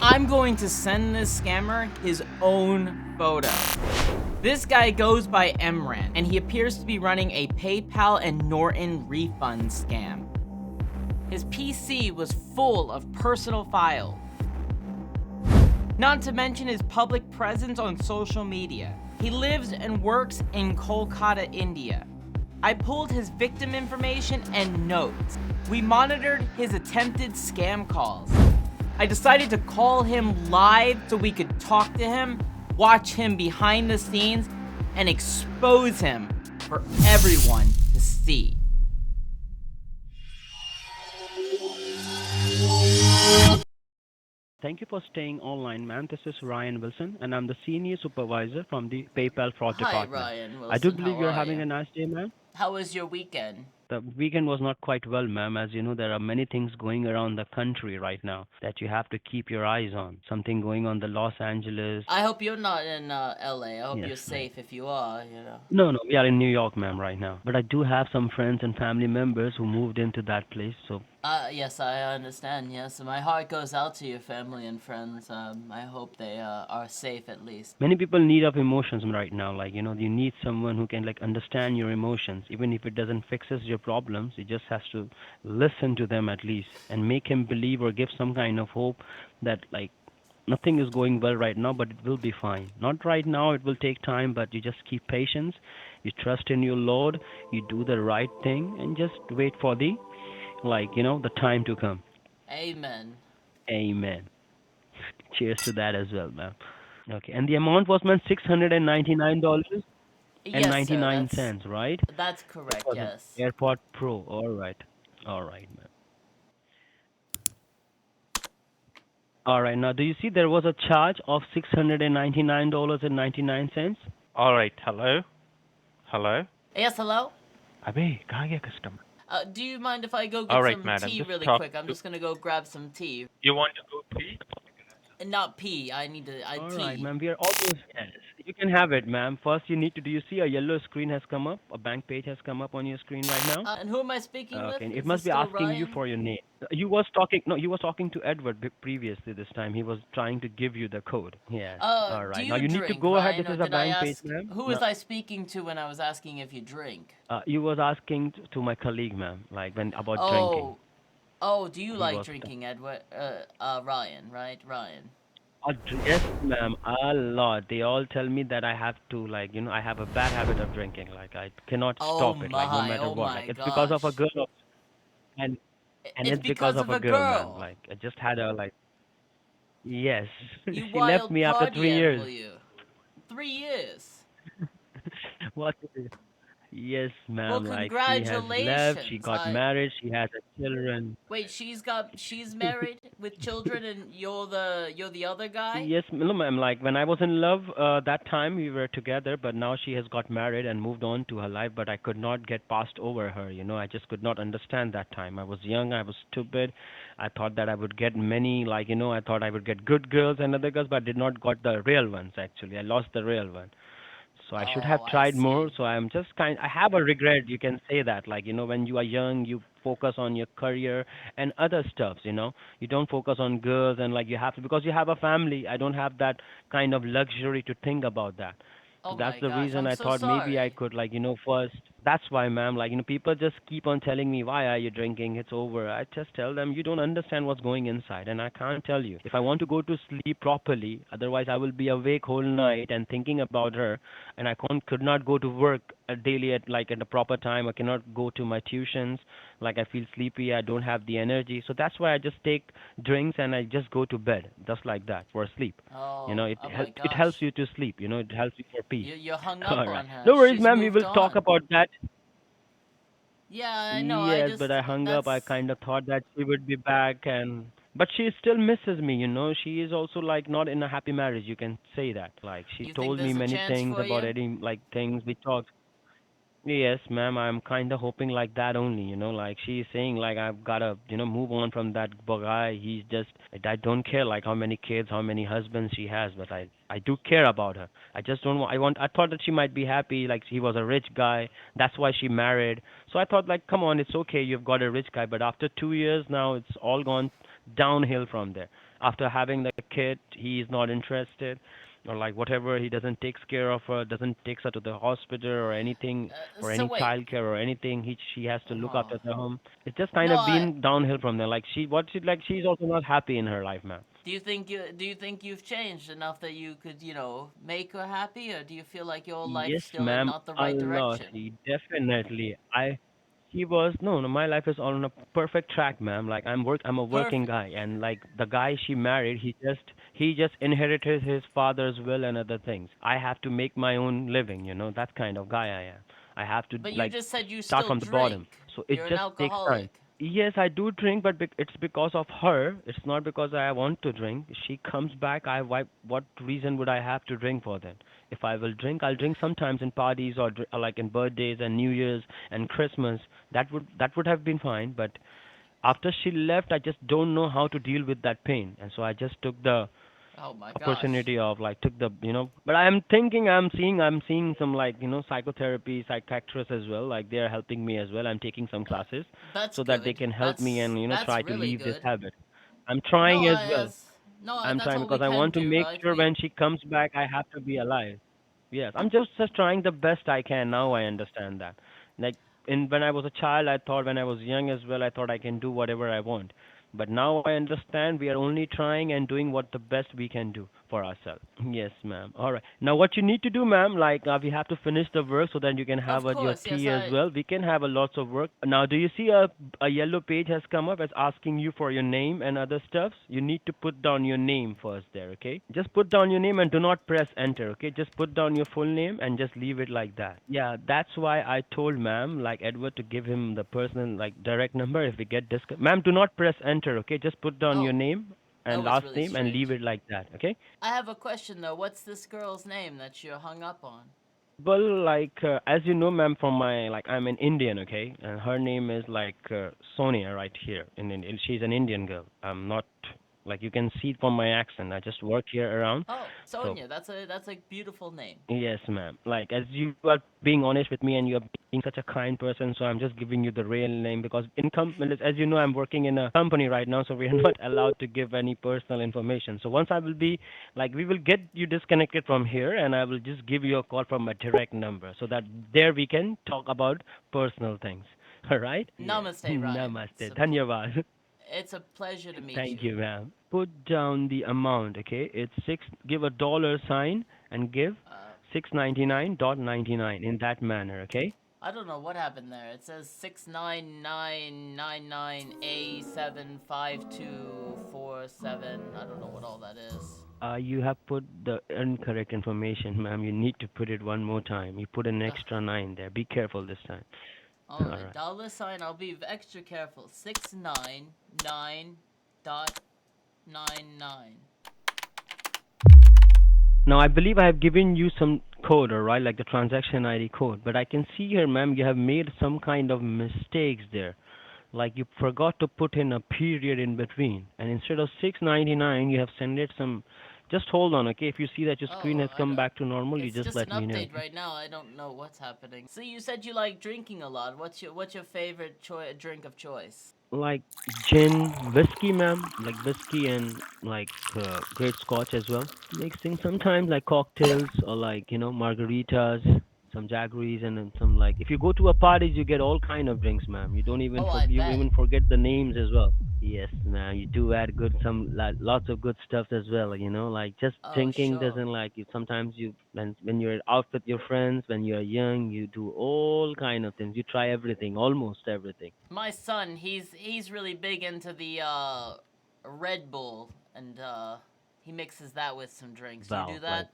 I'm going to send this scammer his own photo. This guy goes by Emran, and he appears to be running a PayPal and Norton refund scam. His PC was full of personal files, not to mention his public presence on social media. He lives and works in Kolkata, India. I pulled his victim information and notes. We monitored his attempted scam calls. I decided to call him live so we could talk to him, watch him behind the scenes, and expose him for everyone to see. Thank you for staying online, ma'am. This is Ryan Wilson, and I'm the senior supervisor from the PayPal fraud Hi, department. Ryan I do Wilson. believe How you're are having you? a nice day, ma'am. How was your weekend? The weekend was not quite well, ma'am. As you know, there are many things going around the country right now that you have to keep your eyes on. Something going on the Los Angeles. I hope you're not in LA. I hope Yes, you're ma'am. safe if you are. No, no, we are in New York, ma'am, right now. But I do have some friends and family members who moved into that place, so Yes, I understand. Yes, my heart goes out to your family and friends. I hope they are safe at least. many people need of emotions right now. Like, you need someone who can like understand your emotions. Even if it doesn't fixes your problems, it just has to listen to them at least and make him believe or give some kind of hope that like nothing is going well right now, but it will be fine. Not right now, it will take time, but you just keep patience. You trust in your Lord, you do the right thing and just wait for the the time to come. Amen. Amen. Cheers to that as well, ma'am. Okay, and the amount was meant $699 and Yes, sir. 99 That's cents, right? that's It correct. was an Yes. AirPod Pro. All right, ma'am. All right. Now, do you see there was a charge of $699.99? All right. Hello. Hello. Yes. Hello. अबे कहाँ गया customer? Do you mind if I go All get right, some madam. tea Just really talk quick? I'm to. just gonna go grab some tea. You want to go pee? Not pee. I need to. All right, Tea. ma'am. We are almost. Yes. You can have it, ma'am. First, you need to. Do you see a yellow screen has come up? A bank page has come up on your screen right now? And who am I speaking with? Okay. It Is this must be still asking you Ryan? for your name. You was talking. No, you was talking to Edward previously. This time he was trying to give you the code. Yes. All Do right. Now you you need to drink, go ahead. Ryan, This or is a did I bank page, ask? ma'am. Who No. was I speaking to when I was asking if you drink? You was asking to my colleague, ma'am, like when about drinking. Oh, do you He like was. drinking, Edward? Ryan, right? Ryan. Yes, ma'am, a lot. They all tell me that I have to, I have a bad habit of drinking. Like, I cannot stop it, like, no matter Oh what. Like, my it's because of a gosh. girl, and It's it's because because of of a a girl, ma'am. girl. Like, I just had a, yes, You she left wild me after party 3 years. animal, you. 3 years. What? Yes, Well, ma'am. Like, she has left. She congratulations. got married. She has a children. Wait, she's married with children, and you're the other guy. Yes, no, ma'am. Like when I was in love, that time we were together, but now she has got married and moved on to her life. But I could not get past over her. I just could not understand that time. I was young. I was stupid. I thought that I would get many, I thought I would get good girls and other girls, but I did not got the real ones. Actually, I lost the real one. So I should Oh, have I tried more. see. So I have a regret. You can say that. When you are young, you focus on your career and other stuffs. You don't focus on girls and like you have to because you have a family. I don't have that kind of luxury to think about that. So Oh that's my the gosh, reason I'm I so thought maybe I sorry. could first. That's why, ma'am, people just keep on telling me, why are you drinking? It's over. I just tell them, you don't understand what's going inside, and I can't tell you. If I want to go to sleep properly, otherwise I will be awake whole night and thinking about her, and could not go to work daily at a proper time. I cannot go to my tuitions. Like I feel sleepy. I don't have the energy. So that's why I just take drinks and I just go to bed, just like that for sleep. It Oh my it helps gosh. you to sleep. It helps you for peace. You hung All up right. on her. No worries, She's ma'am. We moved will talk on. about that. Yeah, I know. I Yes, but just I hung up. I that's kind of thought that she would be back, but she still misses me. She is also like not in a happy marriage. You can say that. Like she you think told me there's a many chance things for about you? any like things we talked. Yes, ma'am. I'm kind of hoping like that only. Like she's saying, like I've gotta, move on from that guy. He's just, I don't care like how many kids, how many husbands she has, but I do care about her. I just don't want. I thought that she might be happy. Like he was a rich guy. That's why she married. So I thought, like, come on, it's okay. You've got a rich guy, but after 2 years now, it's all gone. downhill from there. After having the kid, he is not interested, or like whatever, he doesn't takes care of her, doesn't takes her to the hospital or anything, or So any wait. childcare or anything. She has to look Oh. after the home. It's just kind No, of been downhill from there. Like she's also not happy in her life, man. do you think you've changed enough that you could, make her happy, or do you feel like your life's Yes, still in ma'am. not the A right lot. direction? Definitely. He was no, no. My life is on a perfect track, ma'am. Like I'm a working Perfect. guy, and like the guy she married, he just inherited his father's will and other things. I have to make my own living. That kind of guy I am. I have to But you like just said you start still from the bottom. drink. So it You're an just takes time. alcoholic. Yes, I do drink, but it's because of her. It's not because I want to drink. She comes back. What reason would I have to drink for then? If I will drink, I'll drink sometimes in parties or like in birthdays and New Year's and Christmas. That would have been fine. But after she left, I just don't know how to deal with that pain, and so I just took the Oh my gosh. opportunity of like took the but I'm seeing some like psychotherapy psychiatrists as well, like they are helping me as well. I'm taking some classes That's so that they good. can help me That's and that's try to really leave this good. habit. I'm No, trying as I well. that's no, I'm that's trying all we because I can want to do, make right? sure when she comes back I have to be alive. Yes, I'm just trying the best I can. Now I understand that. Like in when I was a child, I thought when I was young as well, I thought I can do whatever I want. But now I understand we are only trying and doing what the best we can do for ourselves. Yes, ma'am. All right. Now what you need to do, ma'am, like we have to finish the work so that you can have Of your course, yes, tea as I. well. We can have a lots of work. Now, do you see a yellow page has come up as asking you for your name and other stuffs? You need to put down your name first there, okay? Just put down your name and do not press enter, okay? Just put down your full name and just leave it like that. Yeah, that's why I told ma'am, like Edward, to give him the personal, like direct number if we get discussed. Ma'am, do not press enter, okay? Just put down your Oh, name that and was last really name and leave strange. it like that, okay? I have a question though. What's this girl's name that you're hung up on? Well, like as you know, ma'am, from my like I'm an Indian, okay, and her name is like Sonia right here. She's an Indian girl. I'm not like you can see it from my accent. I just work here around, Oh, so Sonia. That's a beautiful name. yes, ma'am. Like as you are being honest with me and you are being such a kind person, so I'm just giving you the real name because as you know, I'm working in a company right now, so we are not allowed to give any personal information. So once I will be like, we will get you disconnected from here, and I will just give you a call from a direct number so that there we can talk about personal things. All right? Yes. Namaste, Ryan. Namaste. Dhanyavad. It's a pleasure to meet Thank you. you, ma'am. Put down the amount, okay? It's six. Give a dollar sign and give Uh, 699.99 in that manner, okay? I don't know what happened there. It says 69999A75247. I don't know what all that is. You have put the incorrect information, ma'am. You need to put it one more time. You put an Ugh. extra nine there. Be careful this time. All All right, right. dollar sign. I'll be extra careful. 699.99. Now, I believe I have given you some code, all right, like the transaction ID code. But I can see here, ma'am, you have made some kind of mistakes there. Like you forgot to put in a period in between, and instead of 699, you have sent it some. Just hold on, okay? If you see that your screen Oh, has come back to normal, you it's just just an let me know, update okay? right now. I don't know what's happening. So you said you like drinking a lot. What's your favorite drink of choice? Like gin, whiskey, ma'am, like whiskey and like great scotch as well. Mixing sometimes like cocktails or like margaritas, some jaggeries, and then some like if you go to a parties, you get all kind of drinks, ma'am. You don't even Oh, I you bet. even forget the names as well. Yes, ma'am. You do add lots of good stuff as well. Like just Oh, drinking sure. doesn't like you. Sometimes when you're out with your friends, when you're young, you do all kind of things. You try everything, almost everything. My son, he's really big into the Red Bull, and he mixes that with some drinks. You do Wow, like that?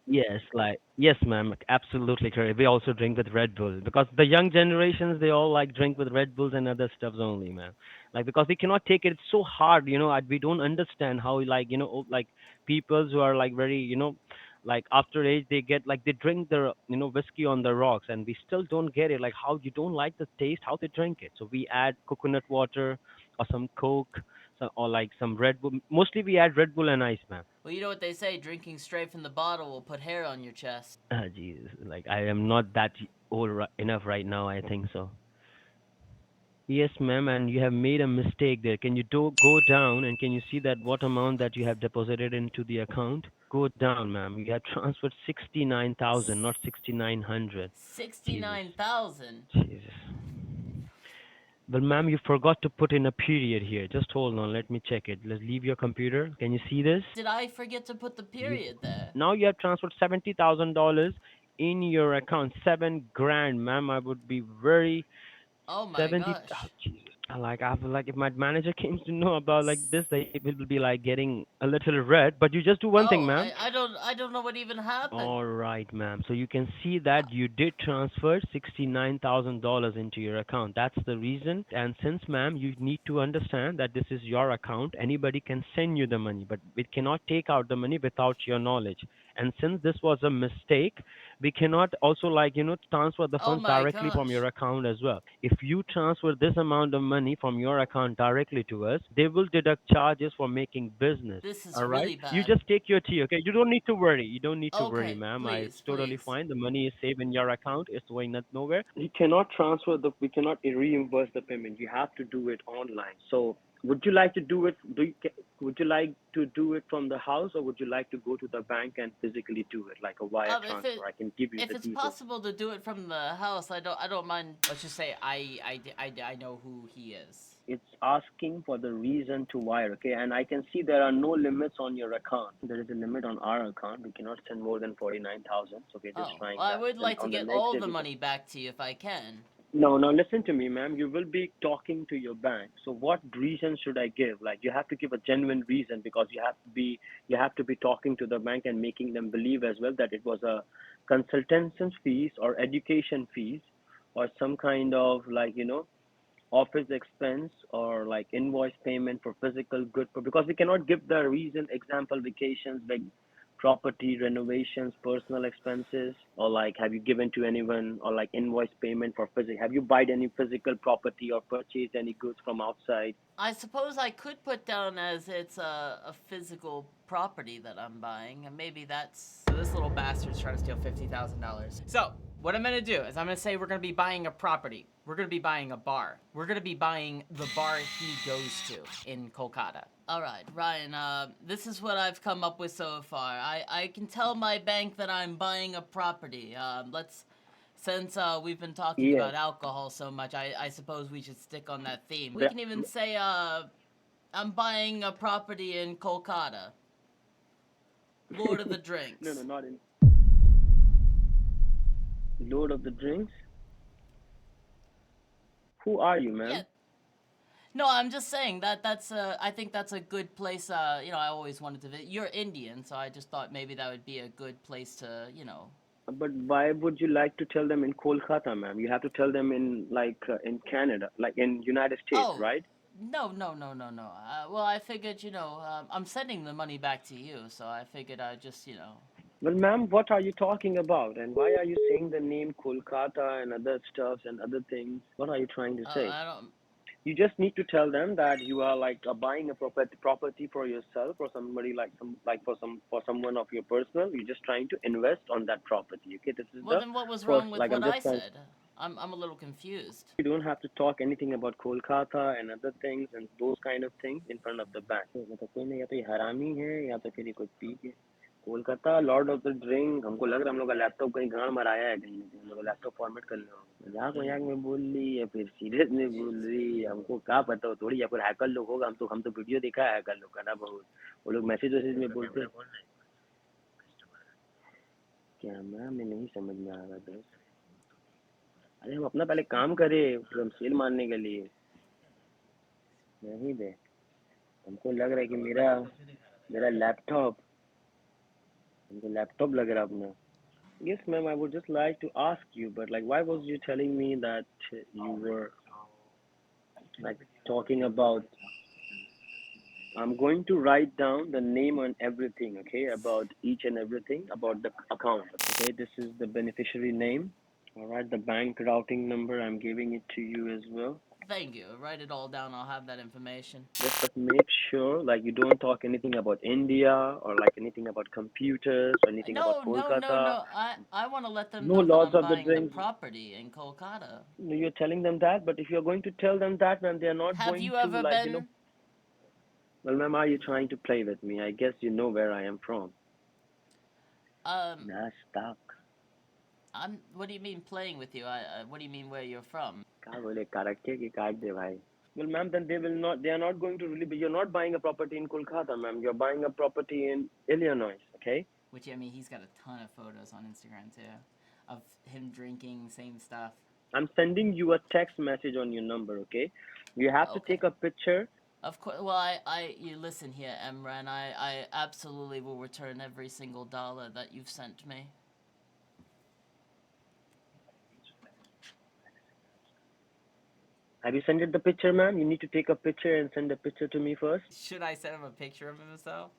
yes, like yes, ma'am, absolutely correct. We also drink with Red Bull because the young generations they all like drink with Red Bulls and other stuffs only, ma'am. Like because we cannot take it. It's so hard, we don't understand how like like peoples who are like very like after age they get like they drink the whiskey on the rocks and we still don't get it. Like how you don't like the taste, how they drink it. So we add coconut water or some Coke, or like some Red Bull. Mostly we add Red Bull and ice, ma'am. Well, you know what they say, drinking straight from the bottle will put hair on your chest. Ah, Jesus. Like I am not that old enough right now. I think so. Yes, ma'am, and you have made a mistake there. Can you go down and can you see that what amount that you have deposited into the account? Go down, ma'am. You have transferred 69,000, not 6,900. Jesus. 69,000. Jesus. Well, ma'am, you forgot to put in a period here. Just hold on. Let me check it. Let's leave your computer. Can you see this? Did I forget to put the You period there? now you have transferred $70,000 in your account. 7 grand, ma'am. I would be very Oh my 70. Oh, gosh. Jesus. I feel like if my manager came to know about like this, they will be like getting a little red. But you just do one thing, Oh, ma'am. I don't know what even happened. All right, ma'am. So you can see that you did transfer $69,000 into your account. That's the reason. And since, ma'am, you need to understand that this is your account, anybody can send you the money, but we cannot take out the money without your knowledge. And since this was a mistake, we cannot also transfer the Oh funds my directly from your gosh. account as well. If you transfer this amount of money from your account directly to us, they will deduct charges for making business. This is All right. really You bad. just take your tea, okay? You don't need to worry. You don't need to worry, Okay, ma'am. It's please, totally please. fine. The money is safe in your account. It's going not nowhere. You cannot transfer the. We cannot reimburse the payment. You have to do it online. So, would you like to do it? Would you like to do it from the house, or would you like to go to the bank and physically do it, like a wire If transfer? I can give you if the it's details. possible to do it from the house, I don't mind. Let's just say I know who he is. It's asking for the reason to wire, okay? And I can see there are no limits on your account. There is a limit on our account. We cannot send more than 49,000, so we're just Oh, trying well, I that. would Then like to on the get next all day, the we can. money back to you if I can. No, no, listen to me, ma'am. You will be talking to your bank. So what reason should I give? Like you have to give a genuine reason because you have to be talking to the bank and making them believe as well that it was a consultation fees or education fees or some kind of office expense or like invoice payment for physical good because we cannot give the reason example vacations like property renovations personal expenses or like have you given to anyone or like invoice payment for physical have you bought any physical property or purchased any goods from outside. I suppose I could put down as it's a physical property that I'm buying, and maybe that's. So this little bastard's trying to steal $50,000. So what I'm gonna do is I'm gonna say we're gonna be buying a property. We're gonna be buying a bar. We're gonna be buying the bar he goes to in Kolkata. All right, Ryan. This is what I've come up with so far. I can tell my bank that I'm buying a property. Since we've been talking Yes. about alcohol so much, I suppose we should stick on that theme. We The, can even say, I'm buying a property in Kolkata. Lord of the no, no, Drinks. not in Lord of the Drinks. Who are you, Yeah. ma'am? No, I'm just saying I think that's a good place. I always wanted to visit. You're Indian, so I just thought maybe that would be a good place to. But why would you like to tell them in Kolkata, ma'am? You have to tell them in in Canada, like in United States, Oh, right? no, no, no, no, no. Well, I figured, I'm sending the money back to you, so I figured I'd just. Well, ma'am, what are you talking about? And why are you saying the name Kolkata and other stuffs and other things? What are you trying to say? I don't. You just need to tell them that you are like buying a property for yourself or somebody for someone of your personal. You're just trying to invest on that property. Okay, this is Well, the then what was first. wrong with Like what I'm I just trying. said? I'm a little confused. You don't have to talk anything about Kolkata and other things and those kind of things in front of the bank. मतलब कोई नहीं या तो ये हरामी है या तो फिर ये कोई पी के Kolkata Lord of the drink हमको लग रहा है हम लोग का लैपटॉप कहीं गाड़ मराया है कहीं ना कहीं हम लोग का लैपटॉप फॉर्मेट कर लो मजाक मजाक में बोल ली या फिर सीरियस में बोल रही हमको क्या पता हो थोड़ी या फिर हैकर लोग होगा हम तो वीडियो देखा है हैकर लोग का ना बहुत वो लोग मैसेज वैसेज में बोलते हैं क्या मैं नहीं समझ में आ रहा दोस्त अरे हम अपना पहले काम करें फिर हम सेल मारने के लिए नहीं दे हमको लग रहा है कि मेरा मेरा लैपटॉप लग रहा है अपना yes ma'am I would just like to ask you but like why was you telling me that you were like talking about I'm going to write down the name and everything okay about each and everything about the account okay this is the beneficiary name all right the bank routing number I'm giving it to you as well Thank you. Write it all down. I'll have that information. Just make sure like you don't talk anything about India or like anything about computers or anything about No, no, no, Kolkata. no. I want to let them No know that lots I'm of the buying the drinks. property in Kolkata. You're telling them that, but if you're going to tell them that, then they're not Have going you to ever like, you know. been? Well, ma'am, are you trying to play with me? I guess you know where I am from. Um, Nah, stuck. I'm. What do you mean playing with you? What do you mean where you're from? क्या बोले करके की काट दे भाई. Well, ma'am, then they will not. They are not going to really be. You're not buying a property in Kolkata, ma'am. You're buying a property in Illinois. Okay. Which I mean, he's got a ton of photos on Instagram too, of him drinking, same stuff. I'm sending you a text message on your number. Okay. You have to Okay. take a picture. Of course. Well, you listen here, Emran. I absolutely will return every single dollar that you've sent me. Have you sent it the picture, ma'am? You need to take a picture and send the picture to me first. Should I send him a picture of himself?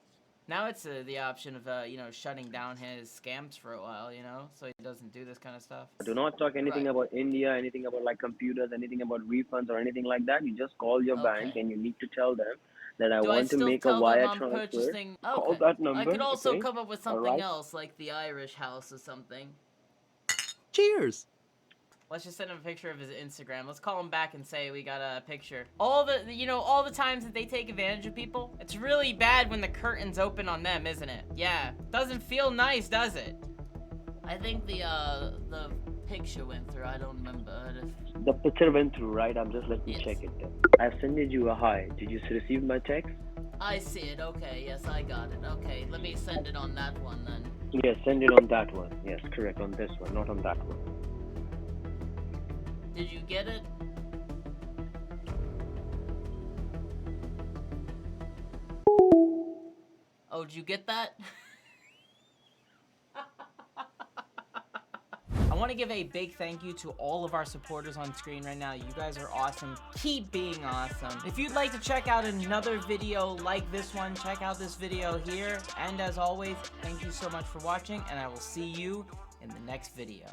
Now it's the option of shutting down his scams for a while, so he doesn't do this kind of stuff. Do not talk anything Right. about India, anything about like computers, anything about refunds or anything like that. You just call your bank Okay. and you need to tell them that I Do I want to still make a tell them wire I'm transfer. purchasing? Call Okay. that I number, could also okay? come up with All something right. else, like the Irish house or something. Cheers! Let's just send him a picture of his Instagram. Let's call him back and say we got a picture. All the times that they take advantage of people, it's really bad when the curtain's open on them, isn't it? Yeah. Doesn't feel nice, does it? I think the picture went through. I don't remember. The picture went through, right? I'm just let me Yes. check it then. I've sent you a hi. Did you receive my text? I see it. Okay. Yes, I got it. Okay. Let me send it on that one then. Yes, send it on that one. Yes, correct. On this one, not on that one. Did you get it? Oh, did you get that? I want to give a big thank you to all of our supporters on screen right now. You guys are awesome. Keep being awesome. If you'd like to check out another video like this one, check out this video here. And as always, thank you so much for watching, and I will see you in the next video.